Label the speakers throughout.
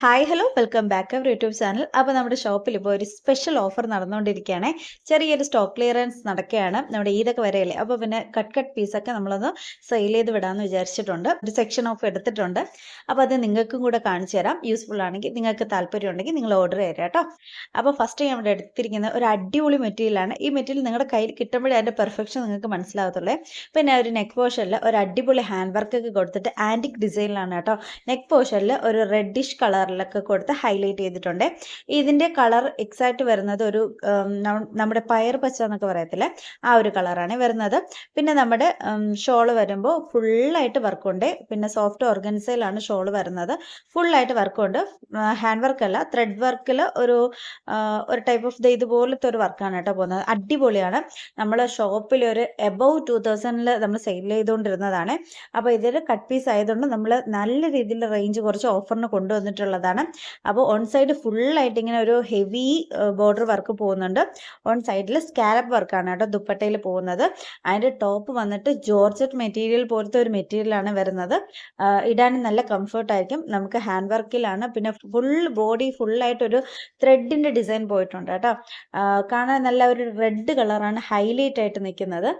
Speaker 1: Hi hello welcome back our YouTube channel. അപ്പോൾ നമ്മുടെ ഷോപ്പിൽ ഇപ്പോൾ ഒരു സ്പെഷ്യൽ ഓഫർ നടന്നുകൊണ്ടിരിക്കുകയാണ്. ചെറിയൊരു സ്റ്റോക്ക് ക്ലിയറൻസ് നടക്കുകയാണ്. നമ്മുടെ ഈദൊക്കെ വരെയല്ലേ, അപ്പോൾ പിന്നെ കട്ട് പീസൊക്കെ നമ്മളൊന്ന് സെയിൽ ചെയ്ത് വിടാമെന്ന് വിചാരിച്ചിട്ടുണ്ട്. ഒരു സെക്ഷൻ ഓഫ് എടുത്തിട്ടുണ്ട്. അപ്പോൾ അത് നിങ്ങൾക്കും കൂടെ കാണിച്ചു തരാം. യൂസ്ഫുൾ ആണെങ്കിൽ നിങ്ങൾക്ക് താല്പര്യം ഉണ്ടെങ്കിൽ നിങ്ങൾ ഓർഡർ തരാം കേട്ടോ. അപ്പോൾ ഫസ്റ്റ് ഞാൻ ഇവിടെ എടുത്തിരിക്കുന്ന ഒരു അടിപൊളി മെറ്റീരിയലാണ്. ഈ മെറ്റീരിയൽ നിങ്ങളുടെ കയ്യിൽ കിട്ടുമ്പോഴേ അതിൻ്റെ പെർഫെക്ഷൻ നിങ്ങൾക്ക് മനസ്സിലാകത്തുള്ളൂ. പിന്നെ ഒരു നെക്ക് പോർഷനിൽ ഒരു അടിപൊളി ഹാൻഡ് വർക്കൊക്കെ കൊടുത്തിട്ട് ആൻറ്റിക് ഡിസൈനിലാണ് കേട്ടോ. നെക്ക് പോർഷനിൽ ഒരു റെഡിഷ് കളറിലൊക്കെ കൊടുത്ത് ഹൈലൈറ്റ് ചെയ്തിട്ടുണ്ട്. ഇതിൻ്റെ കളർ എക്സാക്റ്റ് വരുന്നത് ഒരു നമ്മുടെ പയർ പച്ച എന്നൊക്കെ പറയത്തില്ലേ, ആ ഒരു കളറാണ് വരുന്നത്. പിന്നെ നമ്മുടെ ഷോള് വരുമ്പോൾ ഫുള്ളായിട്ട് വർക്കുണ്ട്. പിന്നെ സോഫ്റ്റ് ഓർഗൻസയിലാണ് ഷോള് വരുന്നത്. ഫുള്ളായിട്ട് വർക്കുണ്ട്. ഹാൻഡ് വർക്കല്ല, ത്രെഡ് വർക്കിൽ ഒരു ടൈപ്പ് ഓഫ് ഇതുപോലത്തെ ഒരു വർക്കാണ് കേട്ടോ പോകുന്നത്. അടിപൊളിയാണ്. നമ്മൾ ഷോപ്പിൽ ഒരു എബവ് 2000 നമ്മൾ സെയിൽ ചെയ്തുകൊണ്ടിരുന്നതാണ്. അപ്പോൾ ഇതിൽ കട്ട് പീസ് ആയതുകൊണ്ട് നമ്മൾ നല്ല രീതിയിൽ റേഞ്ച് കുറച്ച് ഓഫറിന് കൊണ്ടുവന്നിട്ടുള്ളതാണ്. അപ്പോൾ ഓൺ സൈഡ് ഫുള്ളായിട്ട് ഇങ്ങനെ ഒരു ഹെവി ബോർഡർ വർക്ക് പോകുന്നുണ്ട്. ഓൺ സൈഡിൽ സ്കാലപ്പ് വർക്കാണ് കേട്ടോ ദുപ്പട്ടയിൽ പോകുന്നത്. അതിൻ്റെ ടോപ്പ് വന്നിട്ട് ജോർജറ്റ് മെറ്റീരിയൽ പോലത്തെ ഒരു മെറ്റീരിയലാണ് വരുന്നത്. ഇടാൻ നല്ല കംഫർട്ടായിരിക്കും. നമുക്ക് ഹാൻഡ് വർക്കിലാണ്. പിന്നെ ഫുൾ ബോഡി ഫുള്ളായിട്ടൊരു ത്രെഡിൻ്റെ ഡിസൈൻ പോയിട്ടുണ്ട് കേട്ടോ. കാണാൻ നല്ല ഒരു റെഡ് കളറാണ് ഹൈലൈറ്റ് ആയിട്ട് നിൽക്കുന്നത്.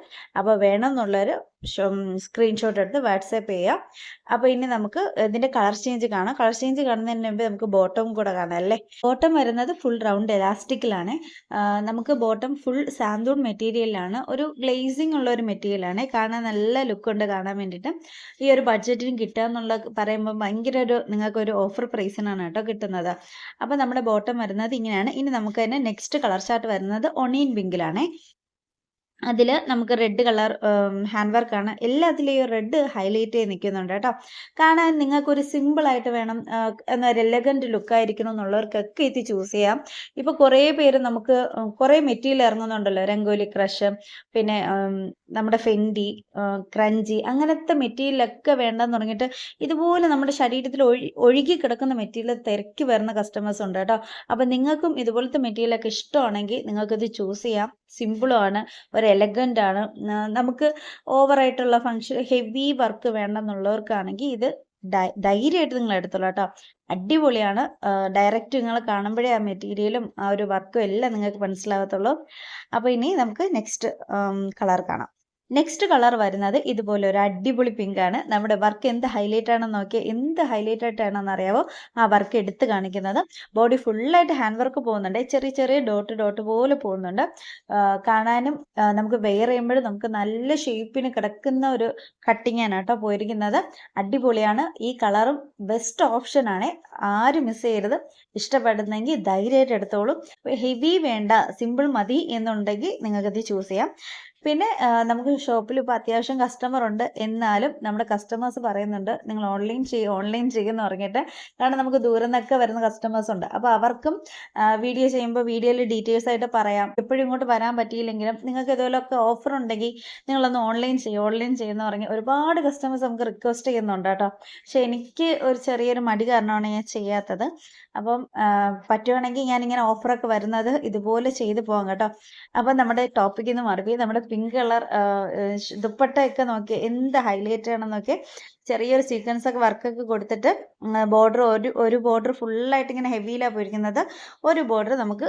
Speaker 1: അപ്പോൾ വേണമെന്നുള്ളൊരു സ്ക്രീൻഷോട്ട് എടുത്ത് വാട്സാപ്പ് ചെയ്യാം. അപ്പോൾ ഇനി നമുക്ക് ഇതിൻ്റെ കളർ ചേഞ്ച് കാണാം. കളർ ചേഞ്ച് കാണുന്നതിന് മുമ്പ് നമുക്ക് ബോട്ടം കൂടെ കാണാം അല്ലേ. ബോട്ടം വരുന്നത് ഫുൾ റൗണ്ട് എലാസ്റ്റിക്കിലാണ്. നമുക്ക് ബോട്ടം ഫുൾ സാന്തൂൺ മെറ്റീരിയലാണ്. ഒരു ഗ്ലേസിങ് ഉള്ള ഒരു മെറ്റീരിയലാണ്. കാണാൻ നല്ല ലുക്കുണ്ട് കാണാൻ വേണ്ടിയിട്ട്. ഈ ഒരു ബഡ്ജറ്റിന് കിട്ടുക എന്നുള്ള പറയുമ്പോൾ ഭയങ്കര നിങ്ങൾക്കൊരു ഓഫർ പ്രൈസിനാണ് കേട്ടോ കിട്ടുന്നത്. അപ്പോൾ നമ്മുടെ ബോട്ടം വരുന്നത് ഇങ്ങനെയാണ്. ഇനി നമുക്ക് തന്നെ നെക്സ്റ്റ് കളർ ചാർട്ട് വരുന്നത് ഒണിയൻ പിങ്കിലാണേ. അതിൽ നമുക്ക് റെഡ് കളർ ഹാൻഡ് വർക്കാണ്. എല്ലാത്തിലും ഈ റെഡ് ഹൈലൈറ്റ് ചെയ്ത് നിൽക്കുന്നുണ്ട് കേട്ടോ. കാണാൻ നിങ്ങൾക്കൊരു സിമ്പിളായിട്ട് വേണം, എന്നൊരു എലഗൻറ്റ് ലുക്കായിരിക്കണം എന്നുള്ളവർക്കൊക്കെ ഇത് ചൂസ് ചെയ്യാം. ഇപ്പോൾ കുറേ പേര് നമുക്ക് കുറേ മെറ്റീരിയൽ ഇറങ്ങുന്നുണ്ടല്ലോ, രംഗോലി ക്രഷ്, പിന്നെ നമ്മുടെ ഫെൻഡി, ക്രഞ്ചി, അങ്ങനത്തെ മെറ്റീരിയലൊക്കെ വേണ്ടെന്ന് പറഞ്ഞിട്ട് ഇതുപോലെ നമ്മുടെ ശരീരത്തിൽ ഒഴുകി കിടക്കുന്ന മെറ്റീരിയൽ തിരക്കി വരുന്ന കസ്റ്റമേഴ്സ് ഉണ്ട് കേട്ടോ. അപ്പം നിങ്ങൾക്കും ഇതുപോലത്തെ മെറ്റീരിയലൊക്കെ ഇഷ്ടമാണെങ്കിൽ നിങ്ങൾക്കിത് ചൂസ് ചെയ്യാം. സിമ്പിളുമാണ്, ഒരു എലഗൻ്റ് ആണ്. നമുക്ക് ഓവറായിട്ടുള്ള ഫങ്ഷൻ ഹെവി വർക്ക് വേണ്ടെന്നുള്ളവർക്കാണെങ്കിൽ ഇത് ധൈര്യമായിട്ട് നിങ്ങൾ എടുത്തോളൂ കേട്ടോ. അടിപൊളിയാണ്. ഡയറക്റ്റ് നിങ്ങൾ കാണുമ്പോഴേ ആ മെറ്റീരിയലും ആ ഒരു വർക്കും എല്ലാം നിങ്ങൾക്ക് മനസ്സിലാകത്തുള്ളൂ. അപ്പോൾ ഇനി നമുക്ക് നെക്സ്റ്റ് കളർ കാണാം. നെക്സ്റ്റ് കളർ വരുന്നത് ഇതുപോലെ ഒരു അടിപൊളി പിങ്കാണ്. നമ്മുടെ വർക്ക് എന്ത് ഹൈലൈറ്റ് ആണെന്ന് നോക്കിയാൽ എന്ത് ഹൈലൈറ്റ് ആയിട്ടാണെന്ന് അറിയാവോ ആ വർക്ക് എടുത്ത് കാണിക്കുന്നത്. ബോഡി ഫുള്ളായിട്ട് ഹാൻഡ് വർക്ക് പോകുന്നുണ്ട്. ചെറിയ ചെറിയ ഡോട്ട് പോലെ പോകുന്നുണ്ട്. കാണാനും നമുക്ക് വെയർ ചെയ്യുമ്പോഴും നമുക്ക് നല്ല ഷേപ്പിന് കിടക്കുന്ന ഒരു കട്ടിങ്ങാണ് കേട്ടോ പോയിരിക്കുന്നത്. അടിപൊളിയാണ്. ഈ കളറും ബെസ്റ്റ് ഓപ്ഷനാണ്. ആരും മിസ് ചെയ്യരുത്. ഇഷ്ടപ്പെടുന്നെങ്കിൽ ധൈര്യമായിട്ട് എടുത്തോളൂ. ഹെവി വേണ്ട, സിമ്പിൾ മതി എന്നുണ്ടെങ്കിൽ നിങ്ങൾക്കത് ചൂസ് ചെയ്യാം. പിന്നെ നമുക്ക് ഷോപ്പിൽ ഇപ്പോൾ അത്യാവശ്യം കസ്റ്റമർ ഉണ്ട്. എന്നാലും നമ്മുടെ കസ്റ്റമേഴ്സ് പറയുന്നുണ്ട് നിങ്ങൾ ഓൺലൈൻ ചെയ്യുമെന്ന് പറഞ്ഞിട്ട്. കാരണം നമുക്ക് ദൂരെ നിന്നൊക്കെ വരുന്ന കസ്റ്റമേഴ്സ് ഉണ്ട്. അപ്പോൾ അവർക്കും വീഡിയോ ചെയ്യുമ്പോൾ വീഡിയോയിൽ ഡീറ്റെയിൽസ് ആയിട്ട് പറയാം. എപ്പോഴും ഇങ്ങോട്ട് വരാൻ പറ്റിയില്ലെങ്കിലും നിങ്ങൾക്ക് ഇതുപോലൊക്കെ ഓഫർ ഉണ്ടെങ്കിൽ നിങ്ങളൊന്ന് ഓൺലൈൻ ചെയ്യുമെന്ന് പറഞ്ഞ് ഒരുപാട് കസ്റ്റമേഴ്സ് നമുക്ക് റിക്വസ്റ്റ് ചെയ്യുന്നുണ്ട് കേട്ടോ. പക്ഷെ എനിക്ക് ഒരു ചെറിയൊരു മടി കാരണമാണ് ഞാൻ ചെയ്യാത്തത്. അപ്പം പറ്റുവാണെങ്കിൽ ഞാനിങ്ങനെ ഓഫറൊക്കെ വരുന്നത് ഇതുപോലെ ചെയ്തു പോകാം കേട്ടോ. അപ്പം നമ്മുടെ ടോപ്പിക്കിൽ നിന്ന് മാറി നമ്മുടെ പിങ്ക് കളർ ദുപ്പട്ടയൊക്കെ നോക്കി എന്ത് ഹൈലൈറ്റ് ആണെന്ന് നോക്കി. ചെറിയൊരു സീക്വൻസ് ഒക്കെ വർക്കൊക്കെ കൊടുത്തിട്ട് ബോർഡർ ഒരു ബോർഡർ ഫുള്ളായിട്ട് ഇങ്ങനെ ഹെവിയിലാണ് പോയിരിക്കുന്നത്. ഒരു ബോർഡർ നമുക്ക്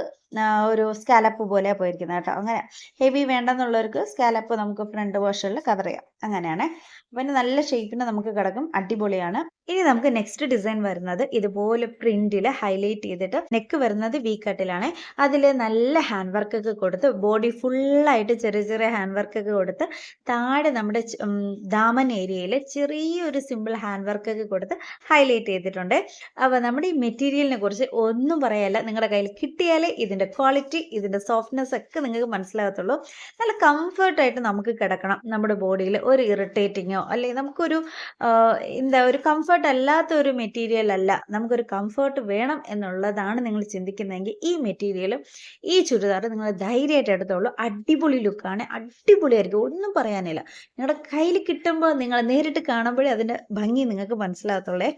Speaker 1: ഒരു സ്കാലപ്പ് പോലെയാണ് പോയിരിക്കുന്നത് കേട്ടോ. അങ്ങനെ ഹെവി വേണ്ടെന്നുള്ളവർക്ക് സ്കാലപ്പ് നമുക്ക് ഫ്രണ്ട് പോർഷനിൽ കവർ ചെയ്യാം. അങ്ങനെയാണ്. പിന്നെ നല്ല ഷേപ്പിന് നമുക്ക് കിടക്കും. അടിപൊളിയാണ്. ഇനി നമുക്ക് നെക്സ്റ്റ് ഡിസൈൻ വരുന്നത് ഇതുപോലെ പ്രിന്റിൽ ഹൈലൈറ്റ് ചെയ്തിട്ട് നെക്ക് വരുന്നത് വി കട്ടിലാണ്. അതിൽ നല്ല ഹാൻഡ് വർക്കൊക്കെ കൊടുത്ത് ബോഡി ഫുള്ളായിട്ട് ചെറിയ ചെറിയ ഹാൻഡ് വർക്കൊക്കെ കൊടുത്ത് താഴെ നമ്മുടെ ദാമൻ ഏരിയയിൽ ചെറിയൊരു സിമ്പിൾ ഹാൻഡ് വർക്കൊക്കെ കൊടുത്ത് ഹൈലൈറ്റ് ചെയ്തിട്ടുണ്ട്. അപ്പോൾ നമ്മുടെ ഈ മെറ്റീരിയലിനെ കുറിച്ച് ഒന്നും പറയാല്ല. നിങ്ങളുടെ കയ്യിൽ കിട്ടിയാലേ ഇതിൻ്റെ ക്വാളിറ്റി, ഇതിൻ്റെ സോഫ്റ്റ്നെസ് ഒക്കെ നിങ്ങൾക്ക് മനസ്സിലാകത്തുള്ളൂ. നല്ല കംഫർട്ടായിട്ട് നമുക്ക് കിടക്കണം. നമ്മുടെ ബോഡിയിൽ ഒരു ഇറിറ്റേറ്റിങ്ങോ അല്ലെങ്കിൽ നമുക്കൊരു ഒരു കംഫർട്ട് അല്ലാത്ത ഒരു മെറ്റീരിയൽ അല്ല. നമുക്കൊരു കംഫർട്ട് വേണം എന്നുള്ളതാണ് നിങ്ങൾ ചിന്തിക്കുന്നതെങ്കിൽ ഈ മെറ്റീരിയലും ഈ ചുരിദാർ നിങ്ങൾ ധൈര്യമായിട്ട് എടുത്തോളൂ. അടിപൊളി ലുക്കാണ്. അടിപൊളിയായിരിക്കും. ഒന്നും പറയാനില്ല. നിങ്ങളുടെ കയ്യിൽ കിട്ടുമ്പോൾ നിങ്ങൾ നേരിട്ട് കാണുമ്പോഴേ അതിൻ്റെ ഭംഗി നിങ്ങൾക്ക് മനസ്സിലാകത്തുള്ളേ.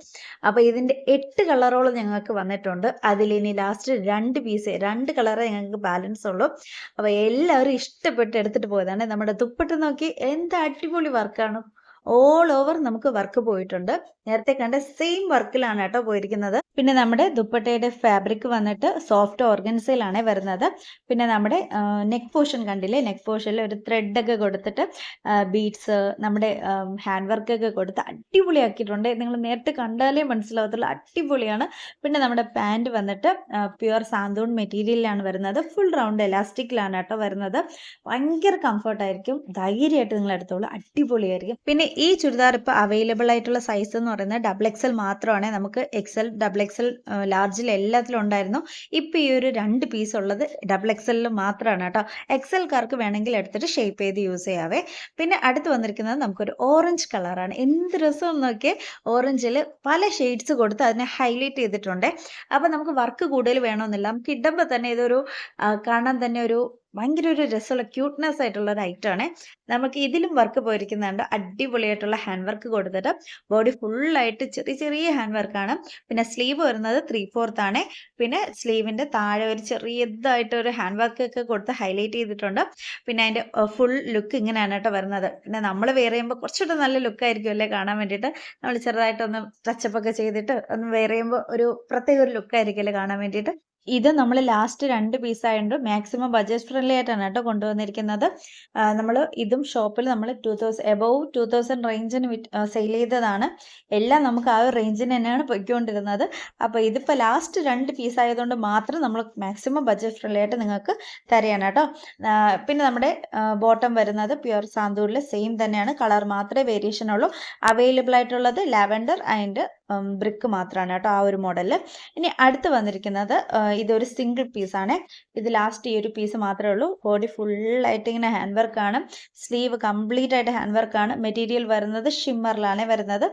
Speaker 1: അപ്പോൾ ഇതിൻ്റെ 8 കളറോളം ഞങ്ങൾക്ക് വന്നിട്ടുണ്ട്. അതിലിനി ലാസ്റ്റ് 2 കളറേ ഞങ്ങൾക്ക് ബാലൻസ് ഉള്ളൂ. അപ്പോൾ എല്ലാവരും ഇഷ്ടപ്പെട്ട് എടുത്തിട്ട് പോയതാണ്. നമ്മുടെ ദുപ്പട്ട നോക്കി എന്ത് അടിപൊളി വർക്കാണ്. ഓൾ ഓവർ നമുക്ക് വർക്ക് പോയിട്ടുണ്ട്. നേരത്തെ കണ്ട സെയിം വർക്കിലാണ് കേട്ടോ പോയിരിക്കുന്നത്. പിന്നെ നമ്മുടെ ദുപ്പട്ടയുടെ ഫാബ്രിക് വന്നിട്ട് സോഫ്റ്റ് ഓർഗൻസയിലാണ് വരുന്നത്. പിന്നെ നമ്മുടെ നെക്ക് പോർഷൻ കണ്ടില്ലേ, നെക്ക് പോർഷനിൽ ഒരു ത്രെഡ് ഒക്കെ കൊടുത്തിട്ട് ബീഡ്സ്, നമ്മുടെ ഹാൻഡ് വർക്ക് ഒക്കെ കൊടുത്ത് അടിപൊളിയാക്കിയിട്ടുണ്ട്. നിങ്ങൾ നേരത്തെ കണ്ടാലേ മനസ്സിലാവത്തുള്ളൂ, അടിപൊളിയാണ്. പിന്നെ നമ്മുടെ പാൻറ് വന്നിട്ട് പ്യുവർ സാന്തൂൺ മെറ്റീരിയലിലാണ് വരുന്നത്. ഫുൾ റൗണ്ട് എലാസ്റ്റിക്കിലാണ് കേട്ടോ വരുന്നത്. ഭയങ്കര കംഫർട്ടായിരിക്കും, ധൈര്യമായിട്ട് നിങ്ങൾ എടുത്തോളൂ, അടിപൊളിയായിരിക്കും. പിന്നെ ഈ ചുരിദാർ ഇപ്പോൾ അവൈലബിൾ ആയിട്ടുള്ള സൈസ് എന്ന് പറയുന്നത് XXL മാത്രമാണ്. നമുക്ക് XL, XXL, ലാർജിൽ എല്ലാത്തിലും ഉണ്ടായിരുന്നു. ഇപ്പം ഈ ഒരു 2 പീസ് ഉള്ളത് XXL മാത്രമാണ് കേട്ടോ. XL-കാർക്ക് വേണമെങ്കിൽ എടുത്തിട്ട് ഷേപ്പ് ചെയ്ത് യൂസ് ചെയ്യാവേ. പിന്നെ അടുത്ത് വന്നിരിക്കുന്നത് നമുക്കൊരു ഓറഞ്ച് കളറാണ്. എന്ത് രസം നോക്കിയേ, ഓറഞ്ചിൽ പല ഷെയ്ഡ്സ് കൊടുത്ത് അതിനെ ഹൈലൈറ്റ് ചെയ്തിട്ടുണ്ട്. അപ്പം നമുക്ക് വർക്ക് കൂടുതൽ വേണമെന്നില്ല, നമുക്ക് ഇടുമ്പോൾ തന്നെ ഇതൊരു കാണാൻ തന്നെ ഒരു ഭയങ്കര ഒരു രസമുള്ള ക്യൂട്ട്നെസ് ആയിട്ടുള്ള ഒരു ഐറ്റമാണ്. നമുക്ക് ഇതിലും വർക്ക് പോയിരിക്കുന്നുണ്ട്. അടിപൊളിയായിട്ടുള്ള ഹാൻഡ് വർക്ക് കൊടുത്തിട്ട് ബോഡി ഫുള്ളായിട്ട് ചെറിയ ചെറിയ ഹാൻഡ് വർക്കാണ്. പിന്നെ സ്ലീവ് വരുന്നത് 3/4 ആണ്. പിന്നെ സ്ലീവിൻ്റെ താഴെ ഒരു ചെറിയതായിട്ട് ഒരു ഹാൻഡ് വർക്ക് ഒക്കെ കൊടുത്ത് ഹൈലൈറ്റ് ചെയ്തിട്ടുണ്ട്. പിന്നെ അതിൻ്റെ ഫുൾ ലുക്ക് ഇങ്ങനെയാണ് കേട്ടോ വരുന്നത്. പിന്നെ നമ്മൾ വെയർ ചെയ്യുമ്പോൾ കുറച്ചുകൂടെ നല്ല ലുക്കായിരിക്കും അല്ലേ കാണാൻ വേണ്ടിയിട്ട്. നമ്മൾ ചെറുതായിട്ടൊന്ന് ടച്ചപ്പ് ഒക്കെ ചെയ്തിട്ട് ഒന്ന് വെയർ ചെയ്യുമ്പോൾ ഒരു പ്രത്യേക ഒരു ലുക്കായിരിക്കും അല്ലേ കാണാൻ വേണ്ടിയിട്ട്. ഇത് നമ്മൾ ലാസ്റ്റ് 2 പീസ് ആയതുകൊണ്ട് മാക്സിമം ബഡ്ജറ്റ് ഫ്രണ്ട്ലി ആയിട്ടാണ് കേട്ടോ കൊണ്ടുവന്നിരിക്കുന്നത്. നമ്മൾ ഇതും ഷോപ്പിൽ നമ്മൾ 2000 റേഞ്ചിന് സെയിൽ ചെയ്തതാണ്. എല്ലാം നമുക്ക് ആ ഒരു റേഞ്ചിന് തന്നെയാണ് പൊയ്ക്കൊണ്ടിരുന്നത്. അപ്പോൾ ഇതിപ്പോൾ ലാസ്റ്റ് 2 പീസ് ആയതുകൊണ്ട് മാത്രം നമ്മൾ മാക്സിമം ബഡ്ജറ്റ് ഫ്രണ്ട്ലി ആയിട്ട് നിങ്ങൾക്ക് തരികയാണ് കേട്ടോ. പിന്നെ നമ്മുടെ ബോട്ടം വരുന്നത് പ്യുവർ സാന്തൂറിൽ സെയിം തന്നെയാണ്, കളർ മാത്രമേ വേരിയേഷൻ ഉള്ളൂ. അവൈലബിൾ ആയിട്ടുള്ളത് ലാവൻഡർ ആൻഡ് ബ്രിക്ക് മാത്രമാണ് കേട്ടോ, ആ ഒരു മോഡലിൽ. ഇനി അടുത്ത് വന്നിരിക്കുന്നത് ഇതൊരു സിംഗിൾ പീസാണ്. ഇത് ലാസ്റ്റ് ഈ ഒരു പീസ് മാത്രമേ ഉള്ളൂ. ബോഡി ഫുള്ളായിട്ട് ഇങ്ങനെ ഹാൻഡ് വർക്കാണ്, സ്ലീവ് കംപ്ലീറ്റ് ആയിട്ട് ഹാൻഡ് വർക്കാണ്. മെറ്റീരിയൽ വരുന്നത് ഷിമ്മറിലാണ് വരുന്നത്.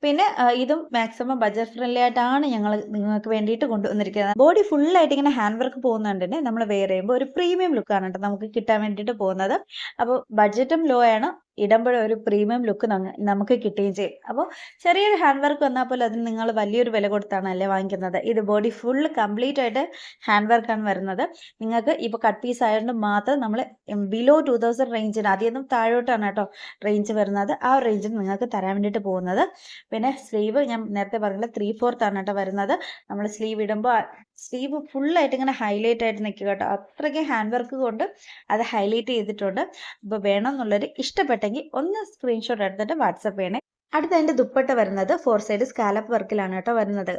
Speaker 1: പിന്നെ ഇതും മാക്സിമം ബഡ്ജറ്റ് ഫ്രണ്ട്ലി ആയിട്ടാണ് ഞങ്ങൾ നിങ്ങൾക്ക് വേണ്ടിയിട്ട് കൊണ്ടുവന്നിരിക്കുന്നത്. ബോഡി ഫുള്ളായിട്ട് ഇങ്ങനെ ഹാൻഡ് വർക്ക് പോകുന്നുണ്ട്, നമ്മൾ വെയർ ചെയ്യുമ്പോൾ ഒരു പ്രീമിയം ലുക്കാണ് കേട്ടോ നമുക്ക് കിട്ടാൻ വേണ്ടിയിട്ട് പോകുന്നത്. അപ്പോൾ ബഡ്ജറ്റും ലോ ആണ്, ഇടുമ്പോഴേ ഒരു പ്രീമിയം ലുക്ക് നമുക്ക് കിട്ടുകയും ചെയ്യും. അപ്പോൾ ചെറിയൊരു ഹാൻഡ് വർക്ക് വന്നാൽ പോലും അതിന് നിങ്ങൾ വലിയൊരു വില കൊടുത്താണ് അല്ലേ വാങ്ങിക്കുന്നത്. ഇത് ബോഡി ഫുൾ കംപ്ലീറ്റ് ആയിട്ട് ഹാൻഡ് വർക്കാണ് വരുന്നത്. നിങ്ങൾക്ക് ഇപ്പോൾ കട്ട് പീസ് ആയതുകൊണ്ട് മാത്രം നമ്മൾ ബിലോ 2000 റേഞ്ചിന്, അതിയൊന്നും താഴോട്ടാണ് കേട്ടോ റേഞ്ച് വരുന്നത്. ആ റേഞ്ചിന് നിങ്ങൾക്ക് തരാൻ വേണ്ടിയിട്ട് പോകുന്നത്. പിന്നെ സ്ലീവ് ഞാൻ നേരത്തെ പറഞ്ഞില്ല 3/4 ആണ് കേട്ടോ വരുന്നത്. നമ്മൾ സ്ലീവ് ഇടുമ്പോൾ സ്ലീവ് ഫുള്ളായിട്ട് ഇങ്ങനെ ഹൈലൈറ്റ് ആയിട്ട് നിൽക്കുക കേട്ടോ, അത്രയ്ക്ക് ഹാൻഡ് വർക്ക് കൊണ്ട് അത് ഹൈലൈറ്റ് ചെയ്തിട്ടുണ്ട്. അപ്പോൾ വേണമെന്നുള്ളൊരു ഇഷ്ടപ്പെട്ടെങ്കിൽ ഒന്ന് സ്ക്രീൻഷോട്ട് എടുത്തിട്ട് വാട്സപ്പ് ചെയ്യണേ. അടുത്ത അതിൻ്റെ ദുപ്പട്ട വരുന്നത് 4 സൈഡ് സ്കാലപ്പ് വർക്കിലാണ് കേട്ടോ വരുന്നത്.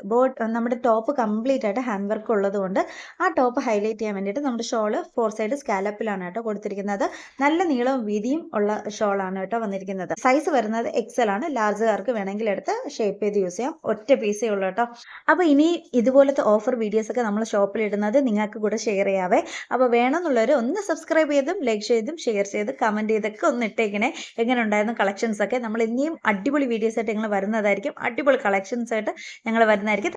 Speaker 1: നമ്മുടെ ടോപ്പ് കംപ്ലീറ്റ് ആയിട്ട് ഹാൻഡ് വർക്ക് ഉള്ളത് കൊണ്ട് ആ ടോപ്പ് ഹൈലൈറ്റ് ചെയ്യാൻ വേണ്ടിയിട്ട് നമ്മുടെ ഷോള് 4 സൈഡ് സ്കാലപ്പിലാണ് കേട്ടോ കൊടുത്തിരിക്കുന്നത്. നല്ല നീളവും വീതിയും ഉള്ള ഷോളാണ് കേട്ടോ വന്നിരിക്കുന്നത്. സൈസ് വരുന്നത് XL ആണ്. ലാർജുകാർക്ക് വേണമെങ്കിൽ എടുത്ത് ഷേപ്പ് ചെയ്ത് യൂസ് ചെയ്യാം. ഒറ്റ പീസേ ഉള്ളൂ കേട്ടോ. അപ്പോൾ ഇനി ഇതുപോലത്തെ ഓഫർ വീഡിയോസ് ഒക്കെ നമ്മൾ ഷോപ്പിൽ ഇടുന്നത് നിങ്ങൾക്ക് കൂടെ ഷെയർ ചെയ്യാവേ. അപ്പോൾ വേണമെന്നുള്ളവർ ഒന്ന് സബ്സ്ക്രൈബ് ചെയ്തും ലൈക്ക് ചെയ്തും ഷെയർ ചെയ്ത് കമൻറ്റ് ചെയ്തൊക്കെ ഒന്ന് ഇട്ടേക്കണേ. എങ്ങനെ ഉണ്ടായിരുന്നു കളക്ഷൻസ് ഒക്കെ. നമ്മൾ ഇനിയും അടിപൊളി വീഡിയോസ് ആയിട്ട് ഞങ്ങൾ വരുന്നതായിരിക്കും, അടിപൊളി കളക്ഷൻസ് ആയിട്ട് ഞങ്ങൾ വരുന്നതായിരിക്കും.